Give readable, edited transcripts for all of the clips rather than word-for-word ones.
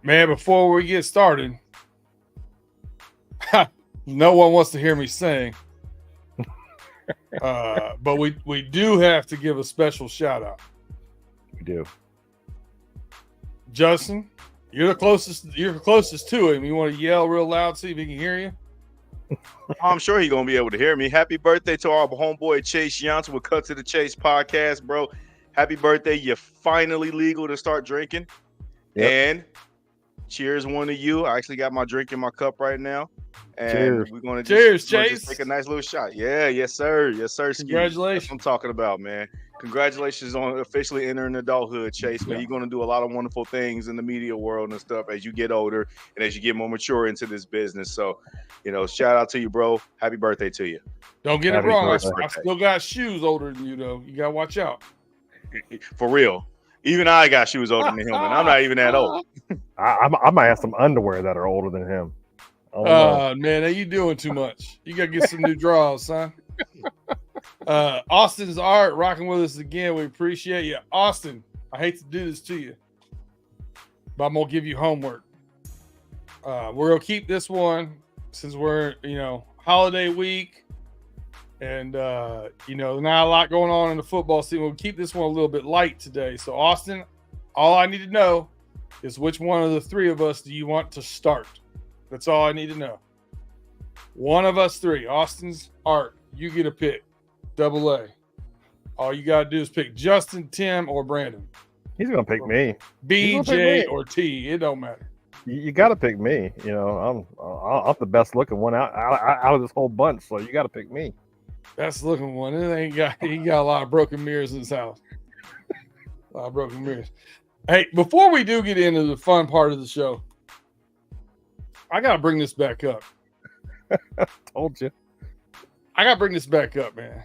Man, before we get started, no one wants to hear me sing. But we do have to give a special shout out. We do. Justin, you're the closest to him. You want to yell real loud, see if he can hear you? I'm sure he's gonna be able to hear me. Happy birthday to our homeboy Chase Younts with Cut to the Chase podcast, bro. Happy birthday. You're finally legal to start drinking. Yep. And cheers one to you. I actually got my drink in my cup right now. And Cheers. we're gonna Chase. just take a nice little shot. Yeah, yes, sir. Yes, sir. Ski. Congratulations. That's what I'm talking about, man. Congratulations on officially entering adulthood, Chase. Man, Yeah. you're gonna do a lot of wonderful things in the media world and stuff as you get older and as you get more mature into this business. So, shout out to you, bro. Happy birthday to you. Don't get Happy it wrong. birthday. I still got shoes older than you, though. You gotta watch out. For real. Even I got shoes older than him, and I'm not even that old. I might have some underwear that are older than him. I don't know. Man, you doing too much. You gotta get some new draws, son. Austin's Art rocking with us again. We appreciate you, Austin. I hate to do this to you, but I'm gonna give you homework. We're gonna keep this one since we're holiday week, and not a lot going on in the football season. We'll keep this one a little bit light today. So, Austin, all I need to know is which one of the three of us do you want to start? That's all I need to know. One of us three, Austin's Art, you get a pick. Double A. All you got to do is pick Justin, Tim, or Brandon. He's gonna pick me. B, He's gonna J, pick me. or T. It don't matter. You got to pick me. I'm the best looking one out of this whole bunch, so you got to pick me. That's the looking one. He got a lot of broken mirrors in his house. A lot of broken mirrors. Hey, before we do get into the fun part of the show, I got to bring this back up. Told you. I got to bring this back up, man.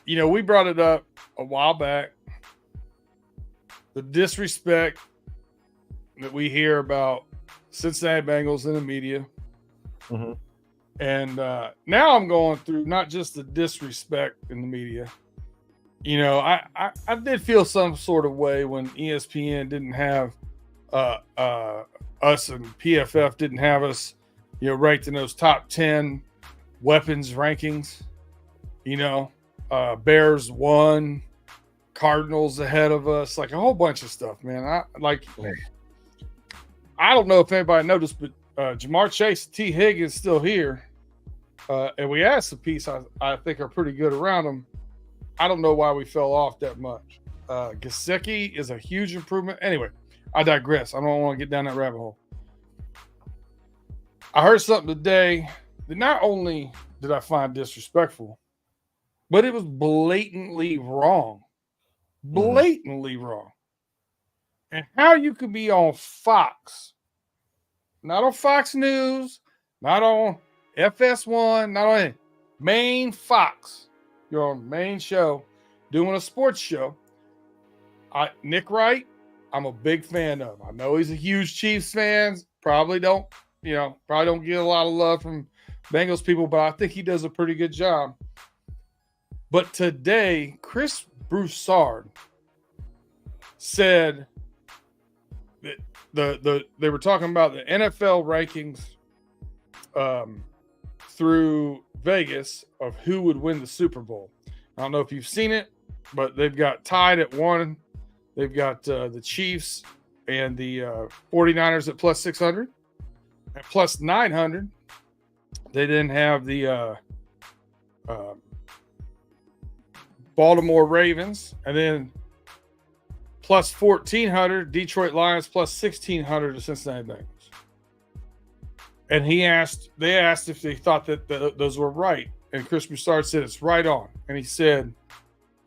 We brought it up a while back. The disrespect that we hear about Cincinnati Bengals in the media. Mm-hmm. And now I'm going through not just the disrespect in the media. I did feel some sort of way when ESPN didn't have us, and PFF didn't have us, ranked in those top 10 weapons rankings. Bears won, Cardinals ahead of us, like a whole bunch of stuff, man. I don't know if anybody noticed, but Jamar Chase and T. Higgins still here. And we asked a piece I think are pretty good around them. I don't know why we fell off that much. Gesicki is a huge improvement. Anyway, I digress. I don't want to get down that rabbit hole. I heard something today that not only did I find disrespectful, but it was blatantly wrong. Blatantly wrong. And how you could be on Fox, not on Fox News, not on FS1, not on main Fox. You're on main show doing a sports show. Nick Wright, I'm a big fan of. I know he's a huge Chiefs fan. Probably don't get a lot of love from Bengals people, but I think he does a pretty good job. But today, Chris Broussard said that they were talking about the NFL rankings through Vegas of who would win the Super Bowl. I don't know if you've seen it, but they've got tied at 1. They've got the Chiefs and the 49ers at plus 600. At plus 900, they then have the Baltimore Ravens, and then plus 1,400, Detroit Lions, plus 1,600 to Cincinnati Bengals. And they asked if they thought that those were right. And Chris Broussard said it's right on. And he said,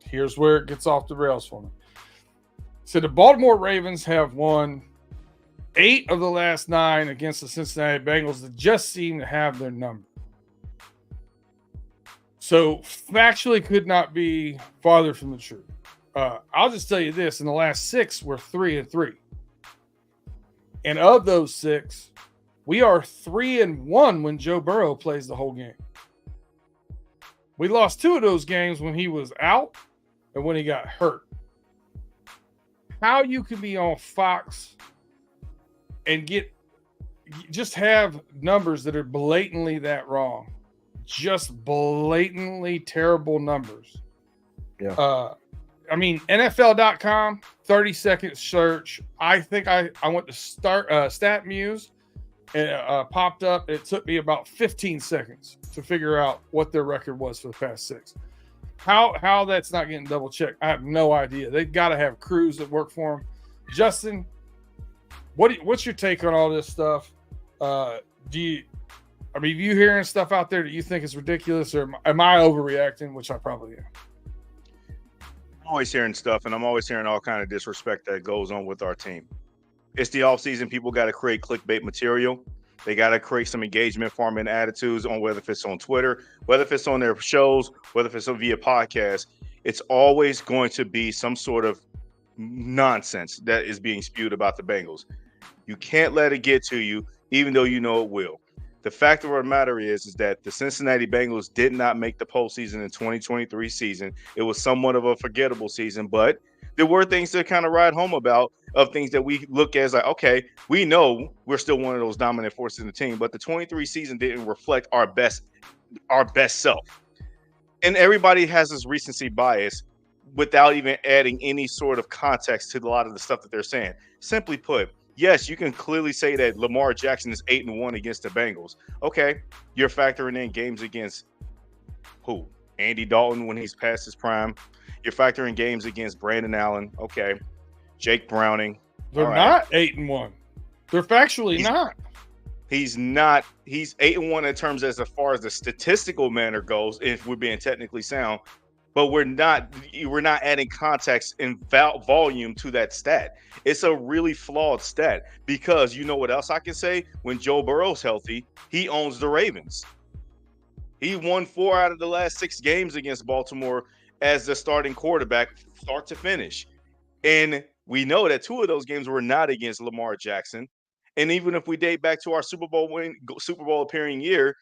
here's where it gets off the rails for me. So the Baltimore Ravens have won 8 of the last 9 against the Cincinnati Bengals that just seem to have their number. So factually could not be farther from the truth. I'll just tell you this. In the last 6, we're 3-3. And of those 6, we are 3-1 when Joe Burrow plays the whole game. We lost 2 of those games when he was out and when he got hurt. how you can be on Fox and just have numbers that are blatantly that wrong, just blatantly terrible numbers. Yeah. I mean, NFL.com, 30-second search. I think I went to StatMuse, and popped up. It took me about 15 seconds to figure out what their record was for the past 6. How that's not getting double checked, I have no idea. They've got to have crews that work for them. Justin, what's your take on all this stuff? Are you hearing stuff out there that you think is ridiculous, or am I overreacting, which I probably am? I'm always hearing stuff, and I'm always hearing all kind of disrespect that goes on with our team. It's the offseason. People got to create clickbait material. They got to create some engagement farming attitudes on whether if it's on Twitter, whether if it's on their shows, whether if it's via podcast. It's always going to be some sort of nonsense that is being spewed about the Bengals. You can't let it get to you, even though you know it will. The fact of the matter is that the Cincinnati Bengals did not make the postseason in 2023 season. It was somewhat of a forgettable season, but there were things to kind of ride home about, of things that we look at as like, okay, we know we're still one of those dominant forces in the team, but the 23 season didn't reflect our best self. And everybody has this recency bias without even adding any sort of context to a lot of the stuff that they're saying. Simply put, yes, you can clearly say that Lamar Jackson is 8-1 against the Bengals. Okay, you're factoring in games against who? Andy Dalton when he's past his prime. You're factoring games against Brandon Allen. Okay, Jake Browning. They're not 8-1. They're factually not. He's not. He's 8-1 in terms as far as the statistical manner goes, if we're being technically sound. But we're not adding context and volume to that stat. It's a really flawed stat because you know what else I can say? When Joe Burrow's healthy, he owns the Ravens. He won 4 out of the last 6 games against Baltimore as the starting quarterback, start to finish. And we know that 2 of those games were not against Lamar Jackson. And even if we date back to our Super Bowl appearing year,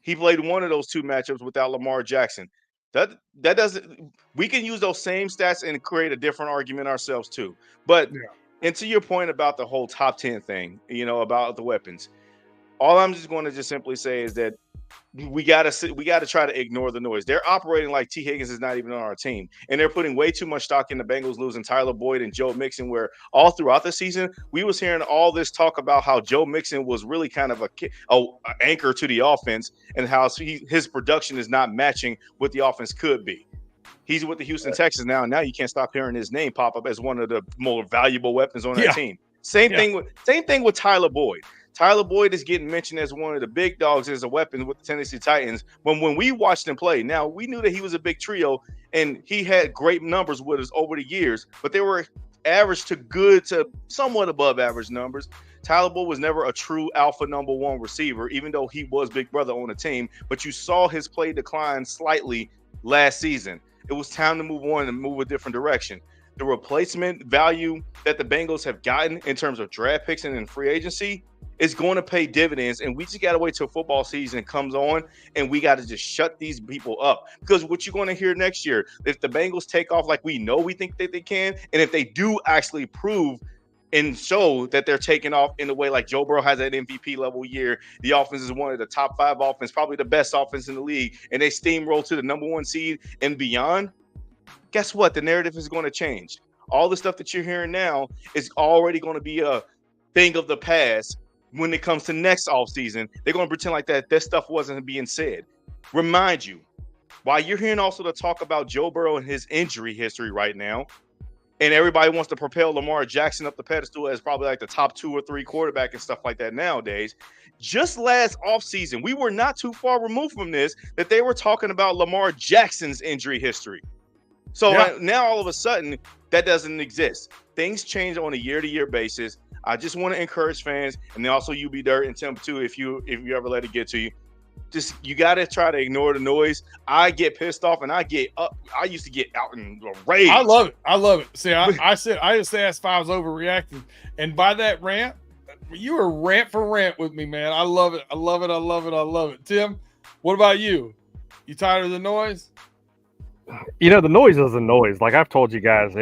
he played one of those 2 matchups without Lamar Jackson. That doesn't. We can use those same stats and create a different argument ourselves too. But and to your point about the whole top 10 thing, about the weapons, all I'm just going to just simply say is that we gotta try to ignore the noise. They're operating like T. Higgins is not even on our team, and they're putting way too much stock in the Bengals losing Tyler Boyd and Joe Mixon. Where all throughout the season, we was hearing all this talk about how Joe Mixon was really kind of a anchor to the offense, and how his production is not matching what the offense could be. He's with the Houston Texans now, and now you can't stop hearing his name pop up as one of the more valuable weapons on that team. Same thing with Tyler Boyd. Tyler Boyd is getting mentioned as one of the big dogs as a weapon with the Tennessee Titans. When we watched him play, now we knew that he was a big trio and he had great numbers with us over the years, but they were average to good to somewhat above average numbers. Tyler Boyd was never a true alpha number 1 receiver, even though he was big brother on the team. But you saw his play decline slightly last season. It was time to move on and move a different direction. The replacement value that the Bengals have gotten in terms of draft picks and in free agency is going to pay dividends, and we just got to wait till football season comes on, and we got to just shut these people up. Because what you're going to hear next year, if the Bengals take off like we think that they can, and if they do actually prove and show that they're taking off in a way like Joe Burrow has that MVP level year, the offense is one of the top 5 offense, probably the best offense in the league, and they steamroll to the number 1 seed and beyond, guess what? The narrative is going to change. All the stuff that you're hearing now is already going to be a thing of the past. When it comes to next offseason, they're going to pretend like that stuff wasn't being said. Remind you, while you're hearing also the talk about Joe Burrow and his injury history right now, and everybody wants to propel Lamar Jackson up the pedestal as probably like the top 2 or 3 quarterback and stuff like that nowadays, just last offseason, we were not too far removed from this, that they were talking about Lamar Jackson's injury history. So now all of a sudden, that doesn't exist. Things change on a year-to-year basis. I just want to encourage fans, and then also you be Dirt and Tim too, if you ever let it get to you. Just you got to try to ignore the noise. I get pissed off, and I get up. I used to get out in a rage. I love it. See, I just asked if I was overreacting, and by that rant, you were rant for rant with me, man. I love it. I love it. Tim, what about you? You tired of the noise? The noise is a noise. Like I've told you guys,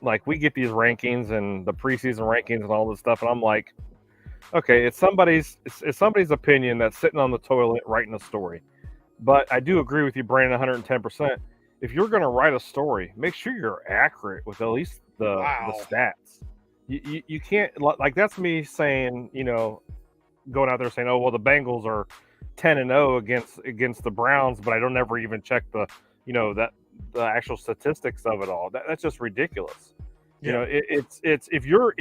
like we get these rankings and the preseason rankings and all this stuff, and I'm like, okay, it's somebody's opinion that's sitting on the toilet writing a story. But I do agree with you, Brandon, 110%. If you're going to write a story, make sure you're accurate with at least the stats. You can't, like, that's me saying, going out there saying, oh, well, the Bengals are 10-0 against the Browns, but I don't ever even check the actual statistics of it all. That's just ridiculous. Yeah. It's if you're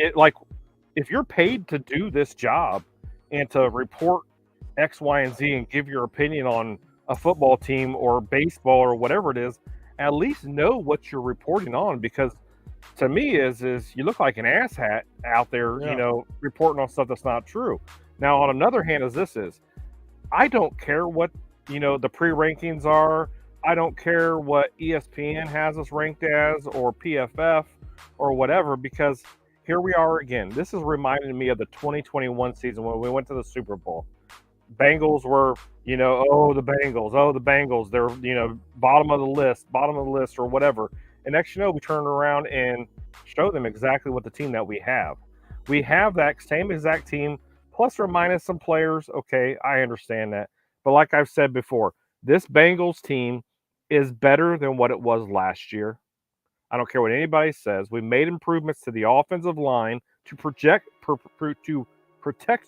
paid to do this job and to report X, Y, and Z and give your opinion on a football team or baseball or whatever it is, at least know what you're reporting on, because to me is you look like an asshat out there, reporting on stuff that's not true. Now, on another hand, I don't care what, the pre-rankings are. I don't care what ESPN has us ranked as or PFF or whatever, because here we are again. This is reminding me of the 2021 season when we went to the Super Bowl. Bengals were, the Bengals, they're, bottom of the list or whatever. And next, we turn around and show them exactly what the team that we have. We have that same exact team, plus or minus some players. Okay, I understand that. But like I've said before, this Bengals team is better than what it was last year. I don't care what anybody says. We made improvements to the offensive line to protect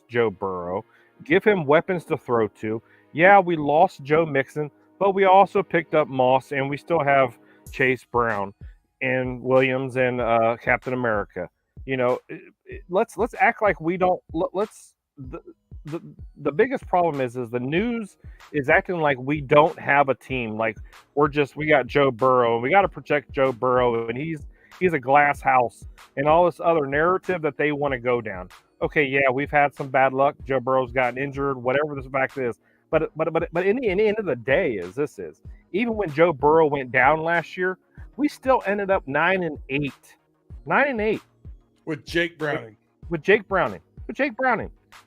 Joe Burrow, give him weapons to throw to. Yeah, we lost Joe Mixon, but we also picked up Moss, and we still have Chase Brown and Williams and Captain America. Let's act like we don't. The biggest problem is the news is acting like we don't have a team. Like we got Joe Burrow and we got to protect Joe Burrow and he's a glass house and all this other narrative that they want to go down. Okay, yeah, we've had some bad luck. Joe Burrow's gotten injured, whatever this fact is. But in the end of the day, even when Joe Burrow went down last year, we still ended up 9-8 with Jake Browning.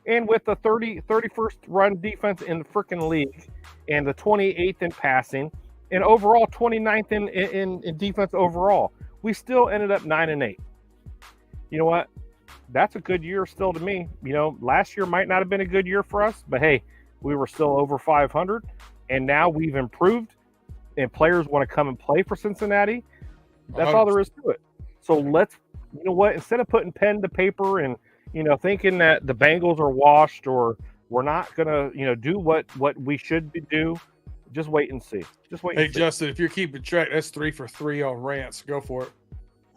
And with the 31st run defense in the freaking league, and the 28th in passing, and overall 29th in defense overall, we still ended up 9-8. You know what? That's a good year still to me. Last year might not have been a good year for us, but hey, we were still over 500, and now we've improved, and players want to come and play for Cincinnati. That's 100%. All there is to it. So let's, instead of putting pen to paper and thinking that the Bengals are washed or we're not gonna, do what we should do, just wait and see. Hey, Justin, if you're keeping track, that's 3 for 3 on rants. Go for it.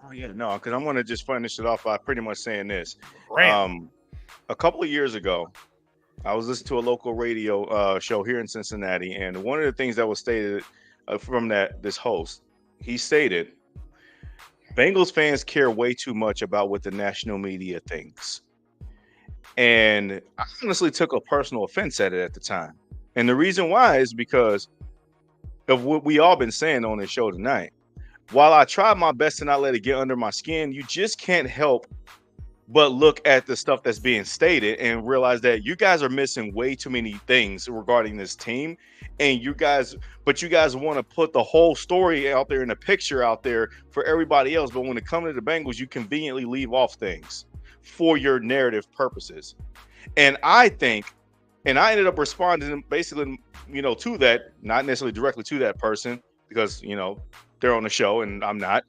Oh yeah, no, because I want to just finish it off by pretty much saying this. Rant. A couple of years ago, I was listening to a local radio show here in Cincinnati, and one of the things that was stated from this host, he stated, Bengals fans care way too much about what the national media thinks. And I honestly took a personal offense at it at the time. And the reason why is because of what we all been saying on this show tonight. While I tried my best to not let it get under my skin, you just can't help but look at the stuff that's being stated and realize that you guys are missing way too many things regarding this team. And you guys want to put the whole story out there and the picture out there for everybody else. But when it comes to the Bengals, you conveniently leave off things for your narrative purposes. And I think, and I ended up responding basically, to that, not necessarily directly to that person because, they're on the show and I'm not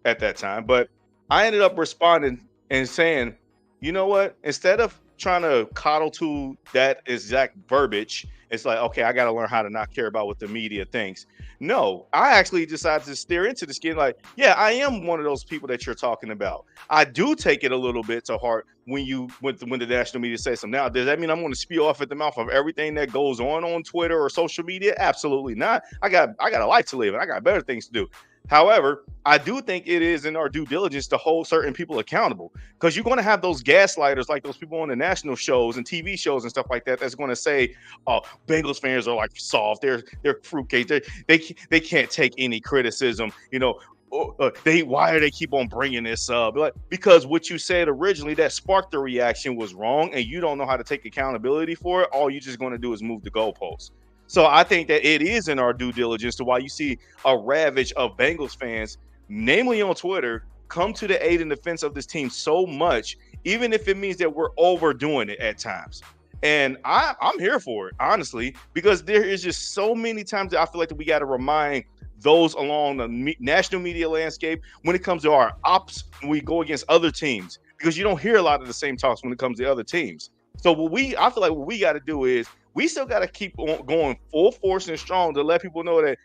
at that time. But I ended up responding and saying, you know what? Instead of trying to coddle to that exact verbiage, it's like, okay, I got to learn how to not care about what the media thinks. No, I actually decided to steer into the skin. Like, yeah, I am one of those people that you're talking about. I do take it a little bit to heart when the national media says something. Now, does that mean I'm going to spew off at the mouth of everything that goes on Twitter or social media? Absolutely not. I got a life to live and I got better things to do. However, I do think it is in our due diligence to hold certain people accountable, because you're going to have those gaslighters like those people on the national shows and TV shows and stuff like that that's going to say, "Oh, Bengals fans are like soft. They're fruitcake. They can't take any criticism. Why do they keep on bringing this up? Because what you said originally that sparked the reaction was wrong, and you don't know how to take accountability for it. All you're just going to do is move the goalposts." So I think that it is in our due diligence to why you see a ravage of Bengals fans, namely on Twitter, come to the aid and defense of this team so much, even if it means that we're overdoing it at times. And I'm here for it, honestly, because there is just so many times that I feel like that we got to remind those along the national media landscape when it comes to our ops, when we go against other teams, because you don't hear a lot of the same talks when it comes to other teams. So I feel like what we got to do is we still got to keep on going full force and strong to let people know that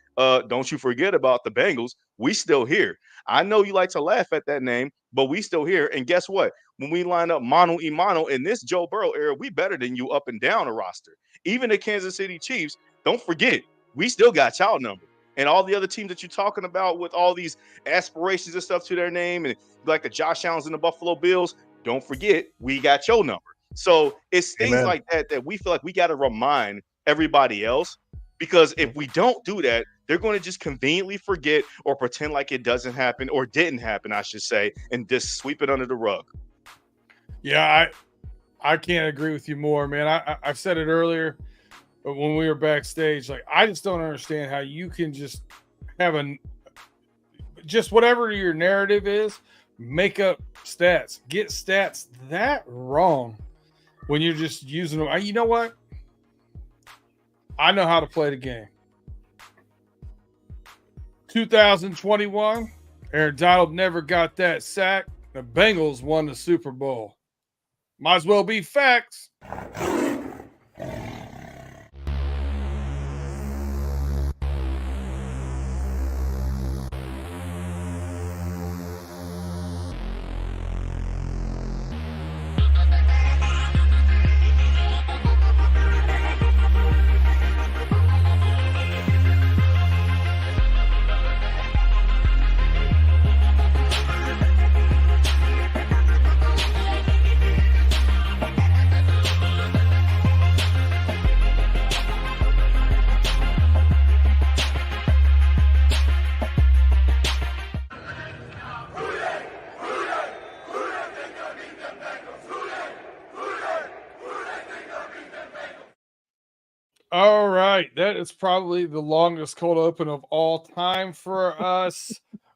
don't you forget about the Bengals. We still here. I know you like to laugh at that name, but we still here. And guess what? When we line up mano a mano in this Joe Burrow era, we better than you up and down the roster. Even the Kansas City Chiefs, don't forget, we still got y'all number. And all the other teams that you're talking about with all these aspirations and stuff to their name, and like the Josh Allens and the Buffalo Bills, don't forget, we got your number. So it's things like that we feel like we got to remind everybody else, because if we don't do that, they're going to just conveniently forget or pretend like it doesn't happen or didn't happen, I should say, and just sweep it under the rug. Yeah, I can't agree with you more, man. I've said it earlier, but when we were backstage, like, I just don't understand how you can just have just whatever your narrative is, make up stats, get stats that wrong when you're just using them. You know what? I know how to play the game. 2021, Aaron Donald never got that sack. The Bengals won the Super Bowl. Might as well be facts. All right, that is probably the longest cold open of all time for us.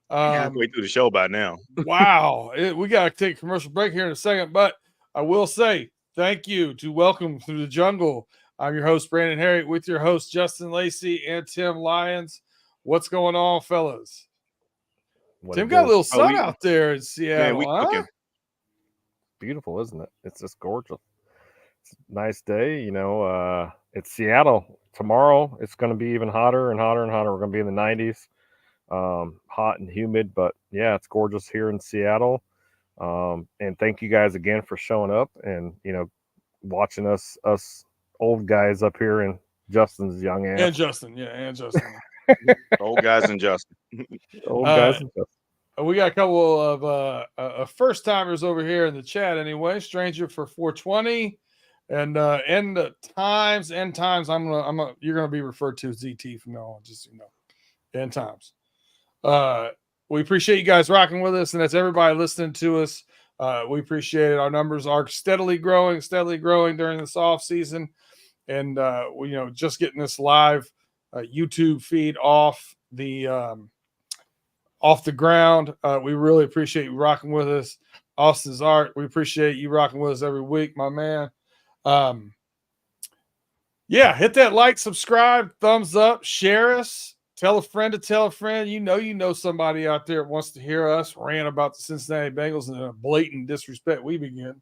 Halfway through the show by now. Wow, we got to take a commercial break here in a second, but I will say thank you to Welcome Through the Jungle. I'm your host, Brandon Herriott, with your hosts, Justin Lacey and Tim Lyons. What's going on, fellas? Tim got a little sun out there in Seattle. Man, cooking. Beautiful, isn't it? It's just gorgeous. It's a nice day, you know. It's Seattle. Tomorrow it's going to be even hotter and hotter and hotter. We're going to be in the 90s, hot and humid. But yeah, it's gorgeous here in Seattle. And thank you guys again for showing up and, you know, watching us old guys up here and Justin's young ass. And Justin, yeah, and Justin. Old guys and Justin. Old guys and Justin. We got a couple of first timers over here in the chat anyway. Stranger for 420. And end times, you're gonna be referred to as ZT from now on, just so you know. End times. We appreciate you guys rocking with us, and that's everybody listening to us. We appreciate it. Our numbers are steadily growing during this off season, and we, you know, just getting this live YouTube feed off the ground. We really appreciate you rocking with us. Austin's Art, we appreciate you rocking with us every week, my man. Yeah, hit that like, subscribe, thumbs up, share us, tell a friend to tell a friend. You know somebody out there that wants to hear us rant about the Cincinnati Bengals and the blatant disrespect we begin.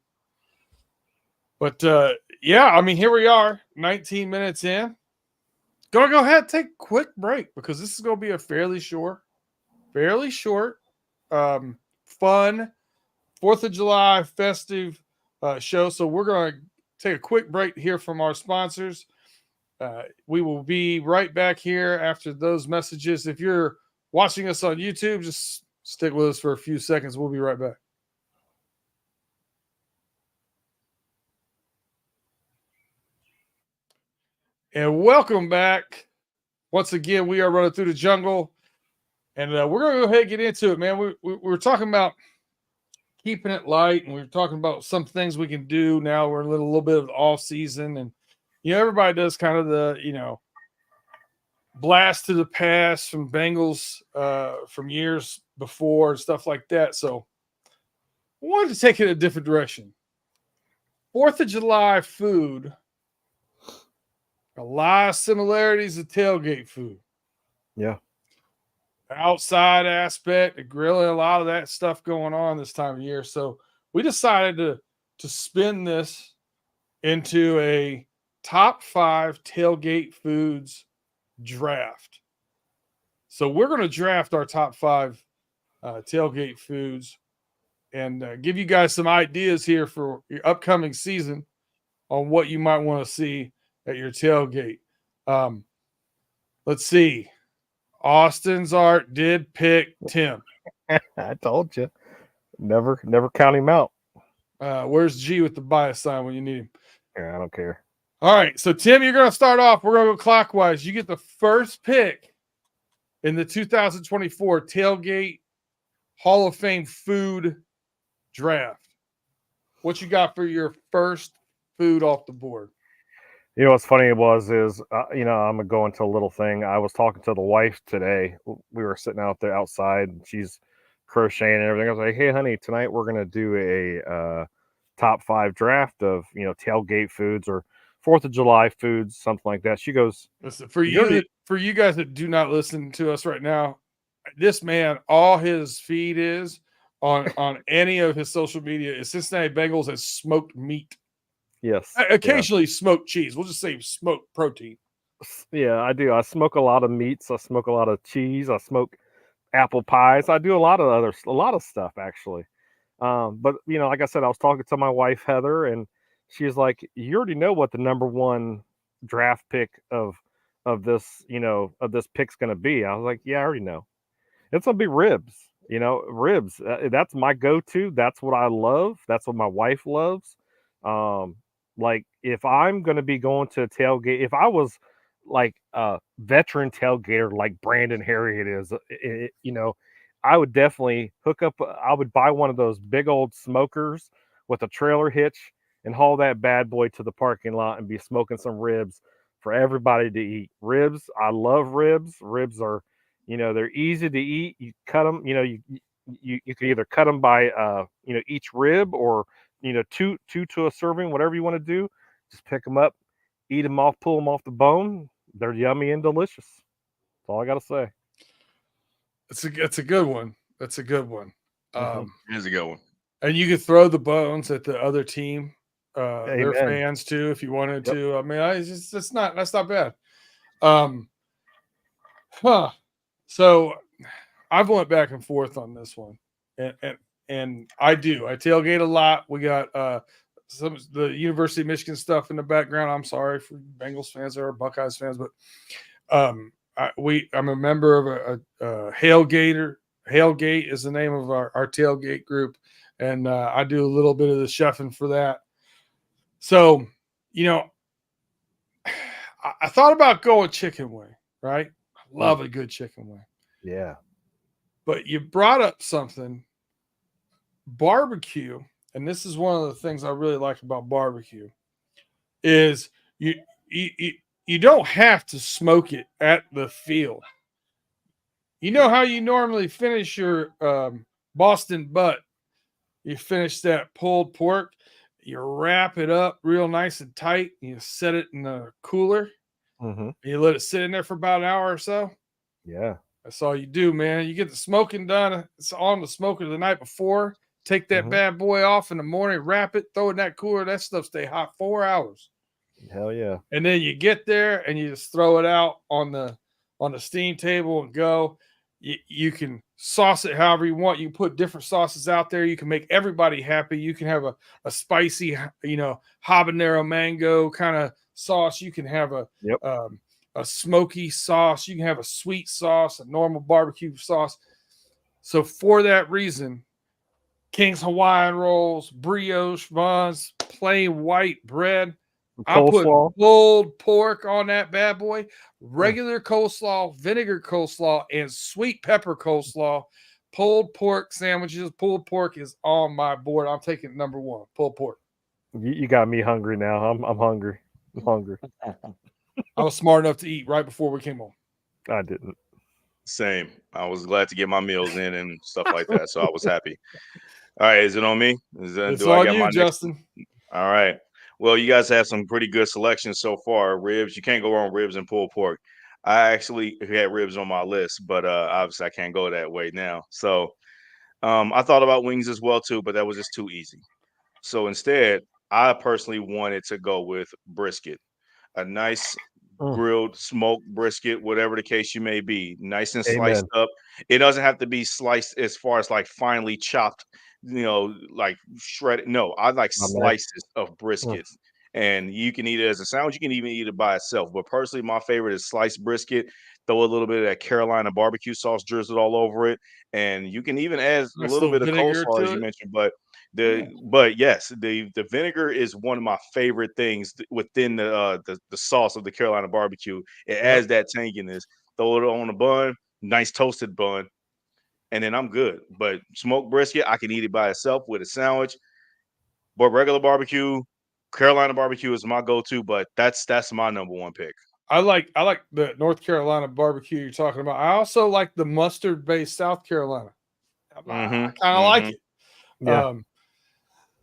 But yeah, I mean, here we are, 19 minutes in. Gonna go ahead and take a quick break because this is gonna be a fairly short, fun 4th of July festive show. So we're gonna take a quick break here from our sponsors. We will be right back here after those messages. If you're watching us on YouTube, just stick with us for a few seconds. We'll be right back. And welcome back. Once again, we are running through the jungle. And we're going to go ahead and get into it, man. We're talking about keeping it light, and we're talking about some things we can do now. We're in a little bit of the off season, and you know, everybody does kind of the, you know, blast to the past from Bengals from years before and stuff like that. So I wanted to take it a different direction. 4th of July food, a lot of similarities to tailgate food. Yeah. The outside aspect, the grilling, a lot of that stuff going on this time of year. So we decided to spin this into a top 5 tailgate foods draft. So we're going to draft our top 5 tailgate foods and give you guys some ideas here for your upcoming season on what you might want to see at your tailgate. Let's see. Austin's Art did pick Tim. I told you. Never count him out. Where's G with the bias sign when you need him? Yeah, I don't care. All right. So, Tim, you're going to start off. We're going to go clockwise. You get the first pick in the 2024 Tailgate Hall of Fame food draft. What you got for your first food off the board? You know what's funny is I'm gonna go into a little thing. I was talking to the wife today. We were sitting out there outside, and she's crocheting and everything. I was like, "Hey, honey, tonight we're gonna do a top 5 draft of tailgate foods or 4th of July foods, something like that." She goes, "Listen, for you guys that do not listen to us right now, this man, all his feed is on any of his social media is Cincinnati Bengals and smoked meat." Yes. Occasionally smoked cheese. We'll just say smoked protein. Yeah, I do. I smoke a lot of meats. I smoke a lot of cheese. I smoke apple pies. I do a lot of stuff actually. But like I said, I was talking to my wife Heather, and she's like, "You already know what the number 1 draft pick of this pick's going to be." I was like, "Yeah, I already know. It's going to be ribs. Ribs. That's my go-to. That's what I love. That's what my wife loves." Like if I'm going to be going to a tailgate, if I was like a veteran tailgater like Brandon Herriott is, I would definitely hook up. I would buy one of those big old smokers with a trailer hitch and haul that bad boy to the parking lot and be smoking some ribs for everybody to eat. Ribs, I love ribs. Ribs are, they're easy to eat. You cut them, you can either cut them by, each rib or two to a serving, whatever you want to do. Just pick them up, eat them off, pull them off the bone. They're yummy and delicious. That's all I got to say. It's a good one. That's a good one. It is a good one. And you could throw the bones at the other team, their Amen. fans too, if you wanted Yep. to. I mean, that's not bad. So I've went back and forth on this one, and I tailgate a lot. We got some of the University of Michigan stuff in the background. I'm sorry for Bengals fans or Buckeyes fans, but I'm a member of a Hailgater. Hailgate is the name of our tailgate group, and I do a little bit of the chefing for that. So, I thought about going chicken wing, right? I love a good chicken wing. Yeah. But you brought up something, barbecue, and this is one of the things I really like about barbecue, is you don't have to smoke it at the field. You know how you normally finish your Boston butt? You finish that pulled pork, you wrap it up real nice and tight, and you set it in the cooler. Mm-hmm. You let it sit in there for about an hour or so. Yeah. That's all you do, man. You get the smoking done. It's on the smoker the night before. Take that bad boy off in the morning, wrap it, throw it in that cooler. That stuff stay hot 4 hours. Hell yeah. And then you get there and you just throw it out on the steam table and go. You can sauce it however you want. You can put different sauces out there. You can make everybody happy. You can have a spicy, habanero mango kind of sauce. You can have a smoky sauce. You can have a sweet sauce, a normal barbecue sauce. So for that reason, King's Hawaiian rolls, brioche buns, plain white bread. I put pulled pork on that bad boy, regular coleslaw, vinegar coleslaw, and sweet pepper coleslaw. Pulled pork sandwiches. Pulled pork is on my board. I'm taking number 1, pulled pork. You got me hungry now. I'm hungry. I'm hungry. I was smart enough to eat right before we came on. I didn't. Same. I was glad to get my meals in and stuff like that, so I was happy. All right, is it on me? It's Do I on get you, my next? Justin. All right. Well, you guys have some pretty good selections so far. Ribs, you can't go wrong with ribs and pulled pork. I actually had ribs on my list, but obviously I can't go that way now. So I thought about wings as well too, but that was just too easy. So instead, I personally wanted to go with brisket, a nice Mm. grilled smoked brisket, whatever the case you may be, nice and sliced Amen. up. It doesn't have to be sliced as far as like finely chopped, like shredded. No, I like My man. slices of Mm. briskets. And you can eat it as a sandwich. You can even eat it by itself. But personally, my favorite is sliced brisket. Throw a little bit of that Carolina barbecue sauce drizzled all over it. And you can even add a Nice little little bit of vinegar coleslaw, as to you it. mentioned. But Yeah. yes, the vinegar is one of my favorite things within the sauce of the Carolina barbecue. It Yep. adds that tanginess. Throw it on a bun, nice toasted bun, and then I'm good. But smoked brisket, I can eat it by itself with a sandwich. But regular barbecue, Carolina barbecue is my go-to. But that's my number one pick. I like the North Carolina barbecue you're talking about. I also like the mustard based South Carolina. I Mm-hmm. kind of like Mm-hmm. it. Yeah.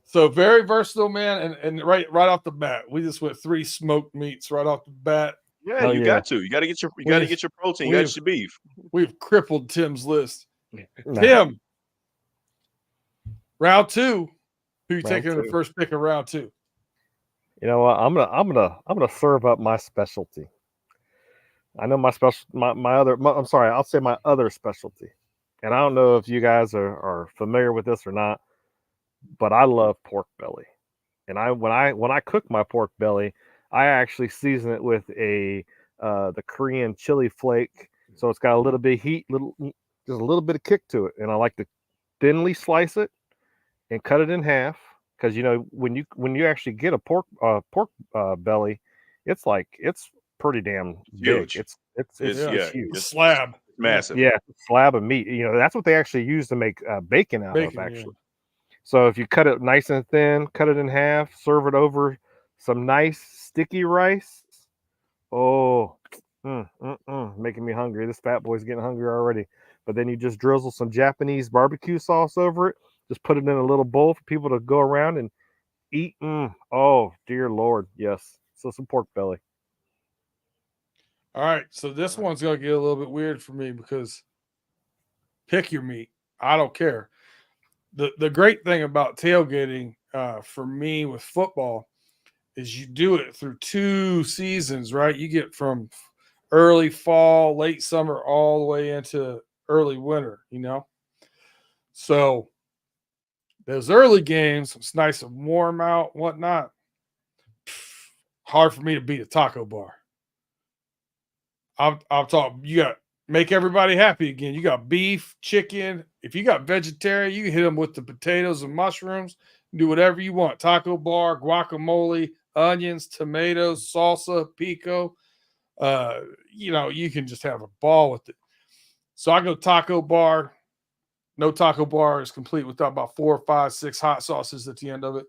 So very versatile, man. And right off the bat, we just went 3 smoked meats right off the bat. Yeah, Hell you yeah. got to. You got to get your We've protein. You got we've your beef. we've crippled Tim's list. Nah, Tim, round 2. Who you round taking in the two. first pick of round 2? You know what? I'm gonna serve up my specialty. I know I'm sorry, I'll say my other specialty. And I don't know if you guys are familiar with this or not, but I love pork belly. And when I cook my pork belly, I actually season it with the Korean chili flake. So it's got a little bit of heat, just a little bit of kick to it. And I like to thinly slice it and cut it in half. Because when you actually get a pork belly, it's pretty damn big. Huge. It's it's Yeah, it's Yeah, huge. the it's slab. Yeah, massive. Yeah, slab of meat. That's what they actually use to make bacon out of, bacon. Yeah. actually. So if you cut it nice and thin, cut it in half, serve it over some nice sticky rice. Oh, making me hungry. This fat boy's getting hungry already. But then you just drizzle some Japanese barbecue sauce over it. Just put it in a little bowl for people to go around and eat. Oh, dear Lord. Yes. So some pork belly. All right, so this one's gonna get a little bit weird for me because pick your meat. I don't care. The great thing about tailgating for me with football is you do it through 2 seasons, right? You get from early fall, late summer, all the way into early winter. So those early games, it's nice and warm out, whatnot. Hard for me to beat a taco bar. I'm talking. You got make everybody happy again. You got beef, chicken. If you got vegetarian, you can hit them with the potatoes and mushrooms. Do whatever you want. Taco bar, guacamole, onions, tomatoes, salsa, pico. You can just have a ball with it. So I go taco bar. No taco bar is complete without about 4, 5, 6 hot sauces at the end of it.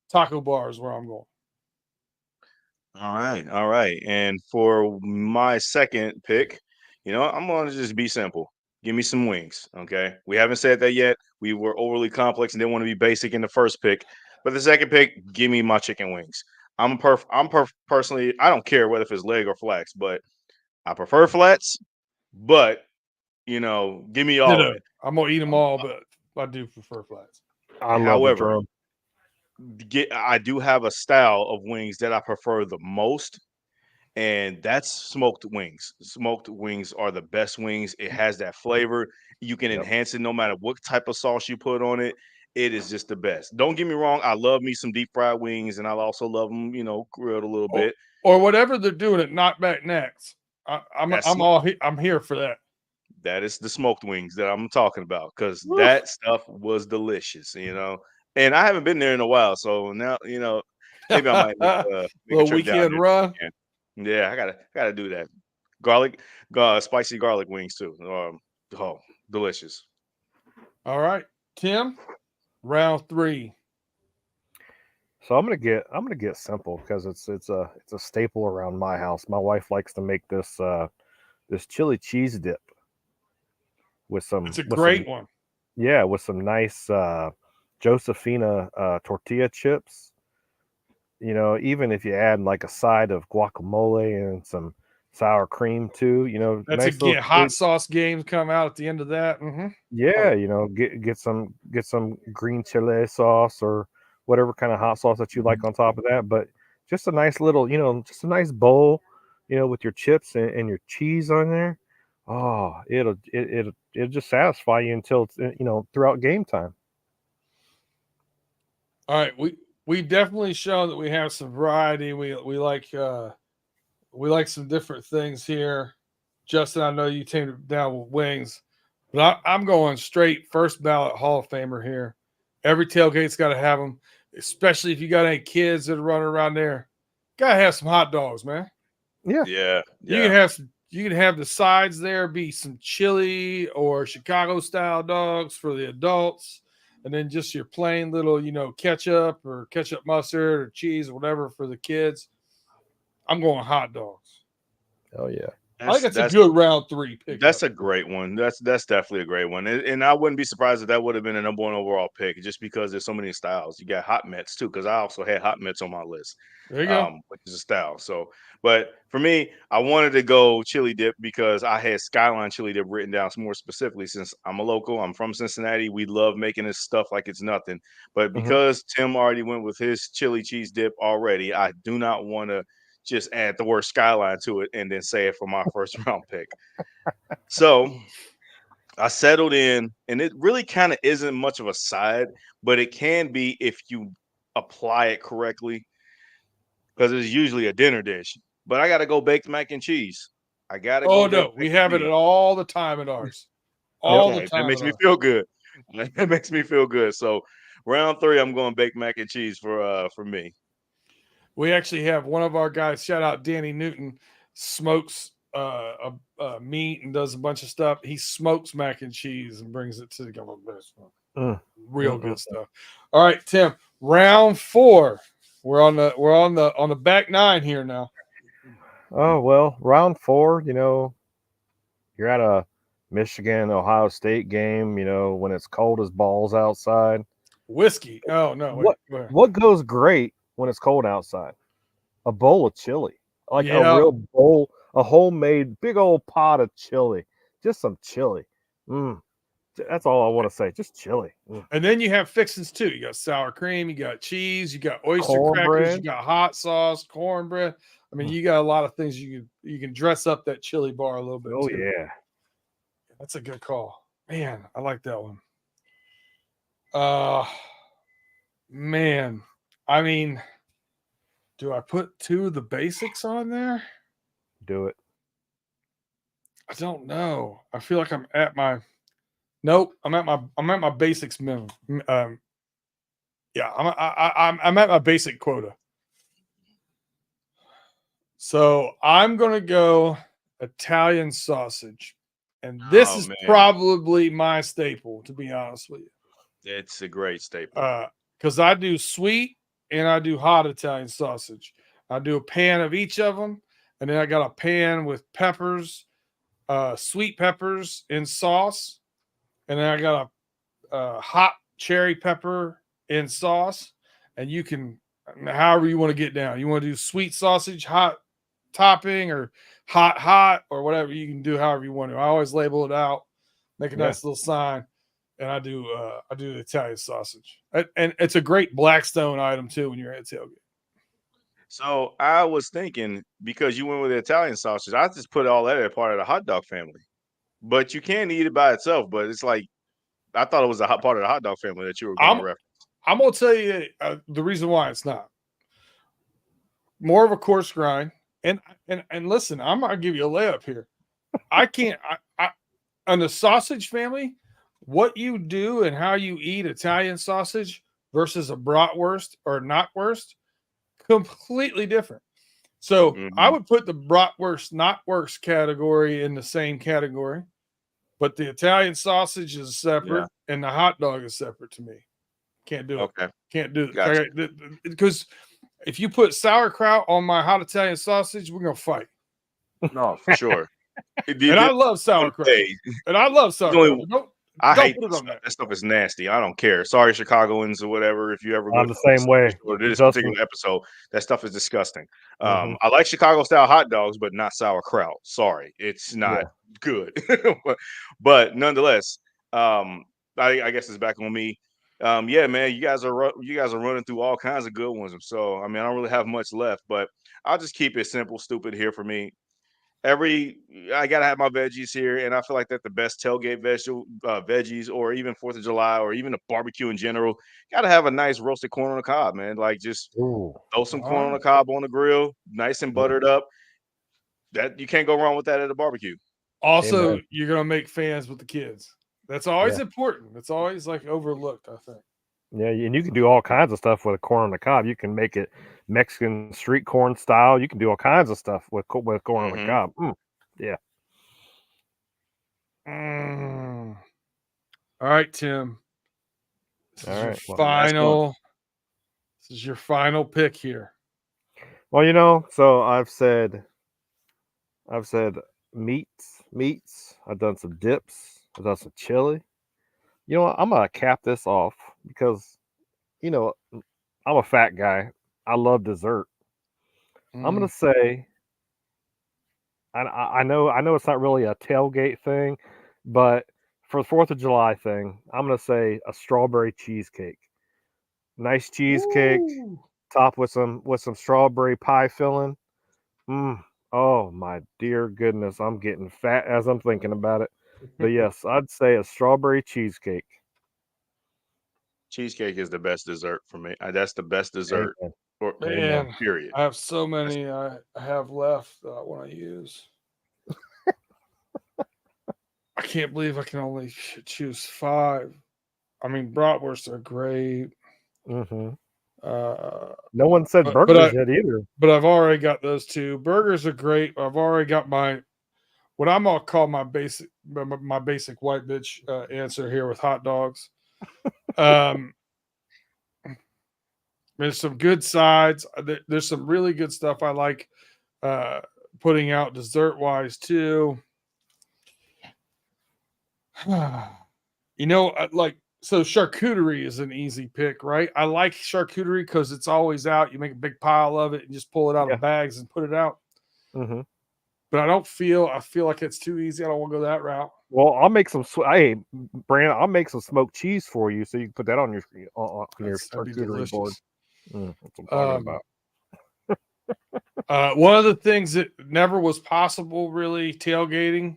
Taco bar is where I'm going. All right, all right. And for my second pick, I'm going to just be simple. Give me some wings. Okay. We haven't said that yet. We were overly complex and didn't want to be basic in the first pick. But the second pick, give me my chicken wings. Personally, I don't care whether if it's leg or flats, but I prefer flats. But give me all of Ditto. it. I'm gonna eat them all, but I do prefer flats. I love the However, drum. I do have a style of wings that I prefer the most, and that's smoked wings. Smoked wings are the best wings. It has that flavor. You can Yep. enhance it no matter what type of sauce you put on it. It is just the best. Don't get me wrong. I love me some deep fried wings, and I also love them, grilled a little Or, bit. or whatever they're doing at Knockback Necks. That's I'm here for that. that is the smoked wings that I'm talking about because Woo. that stuff was delicious. And I haven't been there in a while, so now maybe I might make a Little trip down weekend there this run. weekend. Yeah, I gotta do that. Garlic, spicy garlic wings too. Oh, delicious. All right, Tim. Round 3. So I'm gonna get simple because it's a staple around my house. My wife likes to make this chili cheese dip. with some. It's a great one. Yeah, with some nice Josephina tortilla chips. You know, even if you add like a side of guacamole and some sour cream too, you know, That's nice again little hot sweet. sauce games come out at the end of that. Mm-hmm. Yeah, you know, get some green chile sauce or whatever kind of hot sauce that you like on top of that. But just a nice little, you know, just a nice bowl, you know, with your chips and your cheese on there. Oh, it'll just satisfy you until it's, you know, throughout game time. All right, we definitely show that we have some variety. We like some different things here. Justin, I know you tamed it down with wings, but I'm going straight first ballot Hall of Famer here. Every tailgate's got to have them, especially if you got any kids that are running around there. Got to have some hot dogs, man. Yeah. Yeah. You can have the sides there be some chili or Chicago style dogs for the adults, and then just your plain little, you know, ketchup or ketchup mustard or cheese or whatever for the kids. I'm going hot dogs. Oh yeah. I think that's a good round 3 pick. That's a great one. That's definitely a great one. And I wouldn't be surprised if that would have been a number 1 overall pick, just because there's so many styles. You got hot Mets too, because I also had hot Mets on my list. There you go. Which is a style. So, but for me, I wanted to go chili dip because I had Skyline chili dip written down more specifically. Since I'm a local, I'm from Cincinnati. We love making this stuff like it's nothing. But because Tim already went with his chili cheese dip already, I do not want to just add the word Skyline to it and then say it for my first round pick. So I settled in, and it really kind of isn't much of a side, but it can be if you apply it correctly, because it's usually a dinner dish. But I got to go baked mac and cheese. I got to go. Oh no, we have it all the time at ours. All the time. That makes me feel good. That makes me feel good. So round 3, I'm going baked mac and cheese for me. We actually have one of our guys, shout out Danny Newton, smokes meat and does a bunch of stuff. He smokes mac and cheese and brings it to the real good stuff. All right, Tim, round 4. We're on the back 9 here now. Oh well, round 4, you know, you're at a Michigan Ohio State game, you know, when it's cold as balls outside. Whiskey. Oh no. What goes great when it's cold outside? A bowl of chili. Like a real bowl, a homemade big old pot of chili. Just some chili. That's all I want to say. Just chili. And then you have fixings too. You got sour cream, you got cheese, you got oyster crackers, you got hot sauce, cornbread. I mean, you got a lot of things you can dress up that chili bar a little bit. Oh too. yeah. That's a good call. Man, I like that one. Man. I mean, do I put 2 of the basics on there? Do it. I don't know. I feel like I'm at my Nope, I'm at my basics minimum. Yeah, I'm at my basic quota. So I'm gonna go Italian sausage, and this is probably my staple, to be honest with you. It's a great staple. Because I do sweet and I do hot Italian sausage. I do a pan of each of them, and then I got a pan with peppers, sweet peppers in sauce. And then I got a hot cherry pepper in sauce. And you can, however you want to get down. You want to do sweet sausage, hot topping, or hot, or whatever. You can do however you want to. I always label it out, make a nice little sign. And I do the Italian sausage. And it's a great Blackstone item, too, when you're at tailgate. So I was thinking, because you went with the Italian sausage, I just put all that as part of the hot dog family. But you can eat it by itself. But it's like, I thought it was a part of the hot dog family that you were going to reference. I'm going to tell you the reason why it's not. More of a coarse grind. And listen, I'm going to give you a layup here. I can't on the sausage family, what you do and how you eat Italian sausage versus a bratwurst or knockwurst, completely different. So I would put the bratwurst, knockwurst category in the same category, but the Italian sausage is separate and the hot dog is separate to me. Can't do it. Okay. Can't do it. Gotcha. Because if you put sauerkraut on my hot Italian sausage, we're going to fight. No, for sure. And I love sauerkraut. Hey, And I love sauerkraut. I Don't hate put it on that stuff is nasty. I don't care. Sorry, Chicagoans or whatever. If you ever go I'm the same way. or this Justin. particular episode, that stuff is disgusting. Mhm. I like Chicago style hot dogs, but not sauerkraut. Sorry, it's not good. but nonetheless, I guess it's back on me. Yeah, man, you guys are running through all kinds of good ones. So I mean, I don't really have much left, but I'll just keep it simple, stupid here for me. I gotta have my veggies here, and I feel like that's the best tailgate veggies, or even 4th of July, or even a barbecue in general. Gotta have a nice roasted corn on the cob, man. Like just Ooh. throw some corn on the cob on the grill, nice and buttered up. That you can't go wrong with that at a barbecue. Also, Amen. you're gonna make fans with the kids. That's always important. It's always like overlooked, I think. Yeah, and you can do all kinds of stuff with a corn on the cob. You can make it Mexican street corn style. You can do all kinds of stuff with corn on the cob. Yeah. All right, Tim. This is your Well, final. This is your final pick here. Well, so I've said meats. I've done some dips. I've done some chili. You know what? I'm gonna cap this off because, I'm a fat guy. I love dessert. I'm gonna say, I know it's not really a tailgate thing, but for the 4th of July thing, I'm gonna say a strawberry cheesecake. Nice cheesecake, topped with some strawberry pie filling. Oh my dear goodness, I'm getting fat as I'm thinking about it. But yes, I'd say a strawberry cheesecake. Cheesecake is the best dessert for me. That's the best dessert. Man, period. I have so many I have left that I want to use. I can't believe I can only choose 5. I mean, bratwursts are great. No one said burgers yet either. But I've already got those 2. Burgers are great. I've already got what I'm gonna call my basic white bitch answer here with hot dogs. There's some good sides. There's some really good stuff I like putting out dessert wise too. So charcuterie is an easy pick, right? I like charcuterie because it's always out. You make a big pile of it and just pull it out of bags and put it out. But I feel like it's too easy. I don't want to go that route. Well, I'll make some. Hey, Brandon, I'll make some smoked cheese for you, so you can put that on your charcuterie board. That's what I'm talking about. One of the things that never was possible, really, tailgating,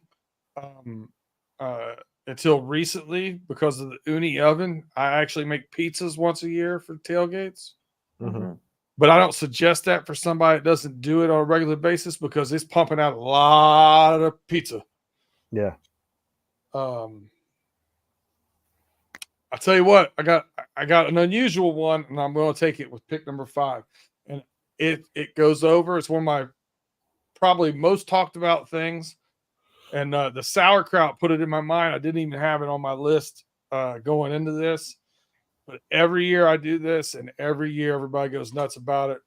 until recently, because of the uni oven. I actually make pizzas once a year for tailgates. But I don't suggest that for somebody that doesn't do it on a regular basis because it's pumping out a lot of pizza. Yeah. I'll tell you what, I got an unusual one, and I'm going to take it with pick number 5. And it goes over. It's one of my probably most talked about things. And the sauerkraut put it in my mind. I didn't even have it on my list going into this. But every year I do this, and every year everybody goes nuts about it.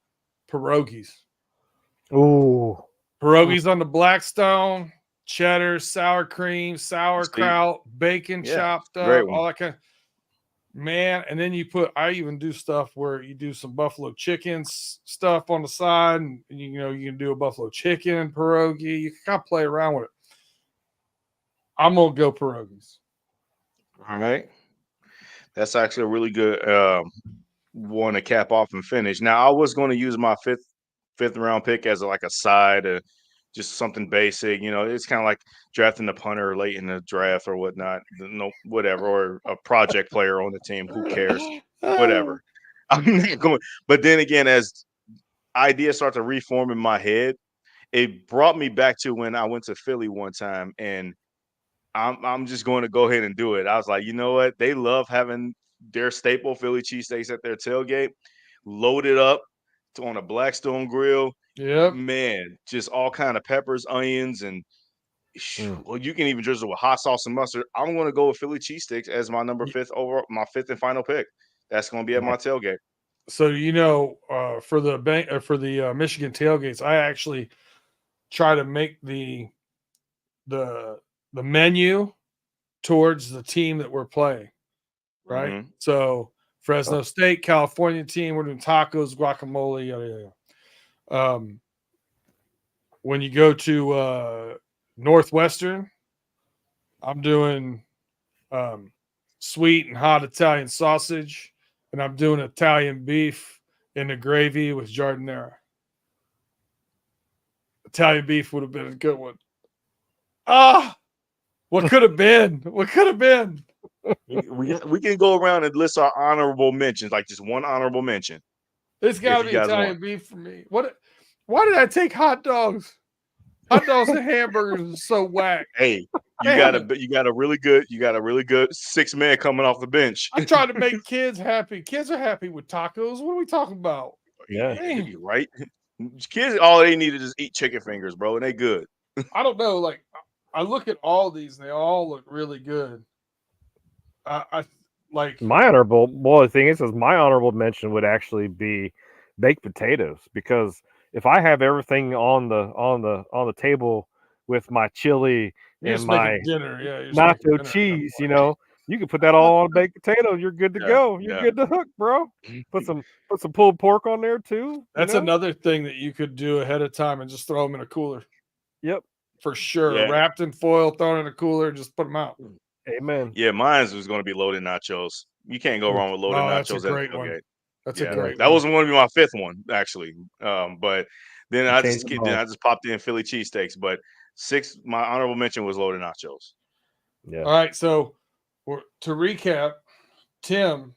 Pierogies. Ooh. Pierogies on the Blackstone, cheddar, sour cream, sauerkraut, bacon chopped up, all that kind of. Man, and then I even do stuff where you do some buffalo chicken stuff on the side, and you can do a buffalo chicken pierogi. You can kind of play around with it. I'm gonna go pierogies. All right. That's actually a really good one to cap off and finish. Now, I was going to use my fifth round pick as like a side, just something basic. It's kind of like drafting a punter late in the draft or whatnot. No, whatever, or a project player on the team. Who cares? Whatever. I'm not going. But then again, as ideas start to reform in my head, it brought me back to when I went to Philly one time, and I'm just going to go ahead and do it. I was like, you know what? They love having their staple Philly cheesesteaks at their tailgate, loaded up on a Blackstone grill. Yeah, man, just all kind of peppers, onions, and well, you can even drizzle with hot sauce and mustard. I'm going to go with Philly cheesesteaks as my my 5th and final pick. That's going to be at my tailgate. So for the Michigan tailgates, I actually try to make the the menu towards the team that we're playing, right? Mhm. So Fresno State, California team, we're doing tacos, guacamole, yada yada. When you go to Northwestern, I'm doing sweet and hot Italian sausage, and I'm doing Italian beef in the gravy with giardiniera. Italian beef would have been a good one. What could have been? What could have been? We can go around and list our honorable mentions, like just one honorable mention. It's got to you be guys Italian want. beef for me. Why did I take hot dogs? Hot dogs and hamburgers is so whack. Hey, you Damn got a really good 6-man coming off the bench. I'm trying to make kids happy. Kids are happy with tacos. What are we talking about? Yeah. Man, Right? Kids, all they need to just eat chicken fingers, bro, and they good. I don't know. Like, I look at all these, and they all look really good. I like My honorable. Well, the thing is my honorable mention would actually be baked potatoes, because if I have everything on the table with my chili you're and just my making dinner. Yeah, you're just making nacho dinner. cheese, you can put that all on a baked potato. You're good to Yeah, go. You're yeah. good to hook, bro. Put some pulled pork on there too. That's another thing that you could do ahead of time and just throw them in a cooler. Yep. For sure. Yeah. Wrapped in foil, thrown in a cooler, just put them out. Amen. Yeah, mine was going to be loaded nachos. You can't go wrong with loaded That's a nachos at a great one. tailgate. That's a great That one. was going to be my 5th one, actually. But then I changed just popped in Philly cheesesteaks. But 6, my honorable mention was loaded nachos. Yeah. All right, so to recap, Tim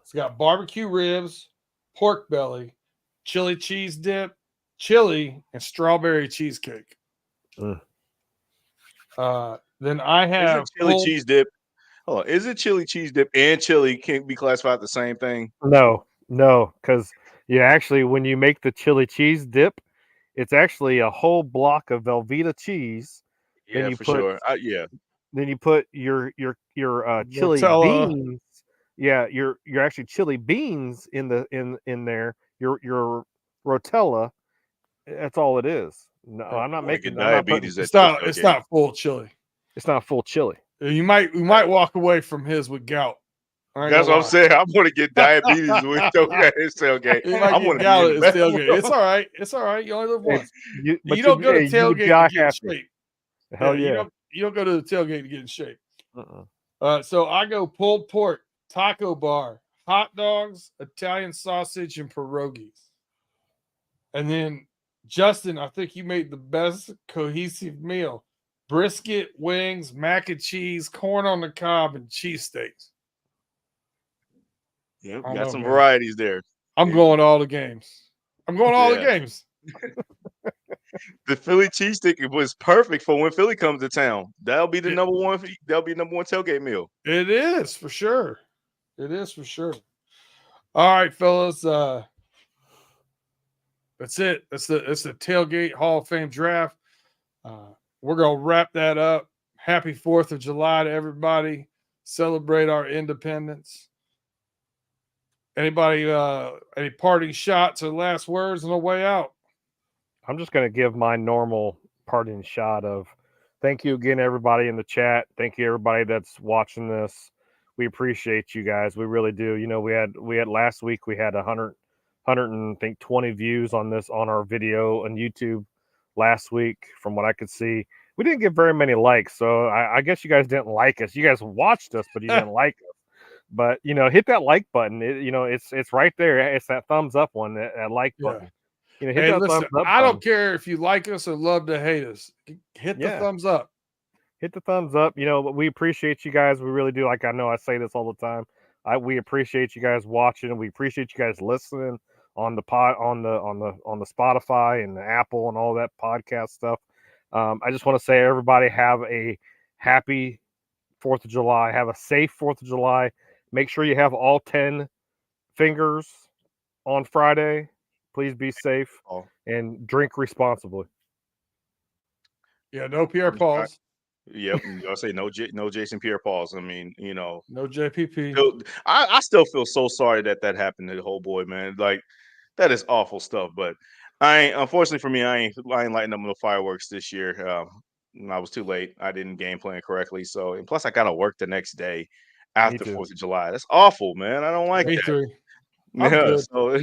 has got barbecue ribs, pork belly, chili cheese dip, chili, and strawberry cheesecake. Mm. Then I Is have it chili cheese dip? Hold on. Is it chili cheese dip and chili can't be classified the same thing? No, because actually, when you make the chili cheese dip, it's actually a whole block of Velveeta cheese. Yeah, then you for put sure. then you put your chili Nutella. beans. Yeah, your actually chili beans in there. Your rotella. That's all it is. No, I'm not Making making. I'm not putting. diabetes at It's your tailgate. not full chili. It's not full chili. We might walk away from his with gout. That's what I'm saying. I'm going to get diabetes with tailgate. You might I'm get going to gout be at in his the tailgate. It's all right. It's all right. You only live once. You don't go to you would tailgate die to get in happy. shape. Hell yeah. You don't go to the tailgate to get in shape. Uh-uh. So I go pulled pork, taco bar, hot dogs, Italian sausage, and pierogies. And then, Justin, I think you made the best cohesive meal. Brisket, wings, mac and cheese, corn on the cob, and cheesesteaks. Yeah, got some varieties there. I'm going all the games. The games. The Philly cheesesteak was perfect for when Philly comes to town. That'll be the number one. That'll be number one tailgate meal. It is for sure. It is for sure. All right, fellas. That's it. It's the Tailgate Hall of Fame draft. We're gonna wrap that up. Happy 4th of July to everybody. Celebrate our independence. Anybody any parting shots or last words on the way out? I'm just gonna give my normal parting shot of thank you again, everybody in the chat. Thank you, everybody that's watching this. We appreciate you guys. We really do. We had last week we had 120 views on our video on YouTube last week. From what I could see, we didn't get very many likes. So I guess you guys didn't like us. You guys watched us, but you didn't like us. But hit that like button. It's right there. It's that thumbs up one, that like button. Hit that listen, thumbs up. I don't care if you like us or love to hate us. Hit the thumbs up. Hit the thumbs up. But we appreciate you guys. We really do. Like, I know I say this all the time. We appreciate you guys watching. We appreciate you guys listening on the Spotify and the Apple and all that podcast stuff. I just want to say, everybody, have a happy 4th of July. Have a safe 4th of July. Make sure you have all 10 fingers on Friday. Please be safe and drink responsibly. Yeah, no Pierre Pauls. Yep, I'll say no Jason Pierre-Pauls. I mean, no JPP. I still feel so sorry that happened to the whole boy, man. Like, that is awful stuff. But unfortunately for me, I ain't lighting up no fireworks this year. I was too late. I didn't game plan correctly. So, and plus, I got to work the next day after too. 4th of July. That's awful, man. I don't like Me that. too. I'm Yeah. good. So,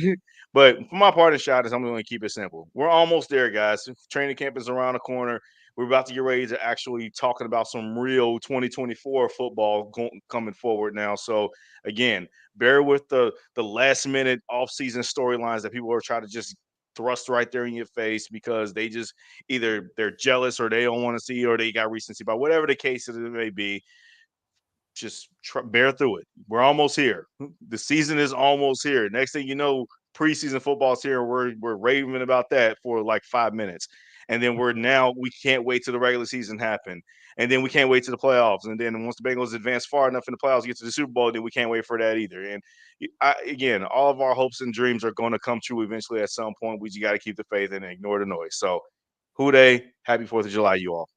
but for my parting shot is I'm going to keep it simple. We're almost there, guys. Training camp is around the corner. We're about to get ready to actually talking about some real 2024 football coming forward now. So again, bear with the last minute offseason storylines that people are trying to just thrust right there in your face because they just either they're jealous or they don't want to see or they got recency by whatever the case it may be. Just bear through it. We're almost here. The season is almost here. Next thing you know, preseason football's here. We're raving about that for like 5 minutes. And then we can't wait till the regular season happen. And then we can't wait to the playoffs. And then once the Bengals advance far enough in the playoffs, get to the Super Bowl, then we can't wait for that either. And again, all of our hopes and dreams are going to come true eventually at some point. We just got to keep the faith and ignore the noise. So, Houday, happy 4th of July, you all.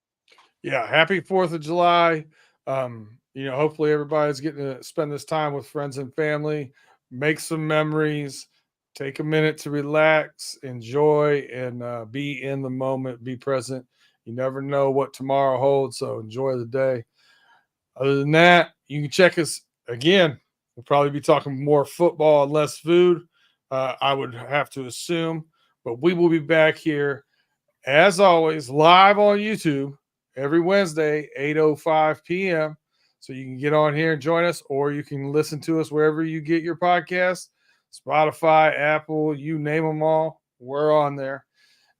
Yeah, happy 4th of July. Hopefully everybody's getting to spend this time with friends and family, make some memories, take a minute to relax, enjoy, and be in the moment, be present. You never know what tomorrow holds, so enjoy the day. Other than that, you can check us again. We'll probably be talking more football and less food, I would have to assume. But we will be back here, as always, live on YouTube every Wednesday, 8:05 p.m. So you can get on here and join us, or you can listen to us wherever you get your podcasts, Spotify, Apple, you name them all. We're on there.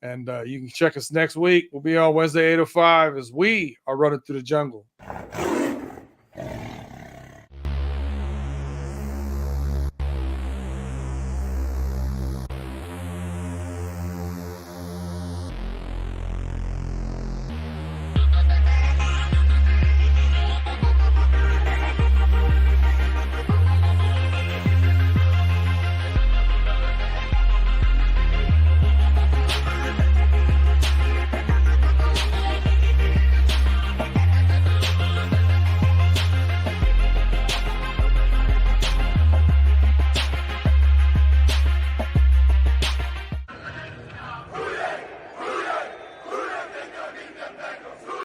And you can check us next week. We'll be on Wednesday, 8:05 as we are running through the jungle.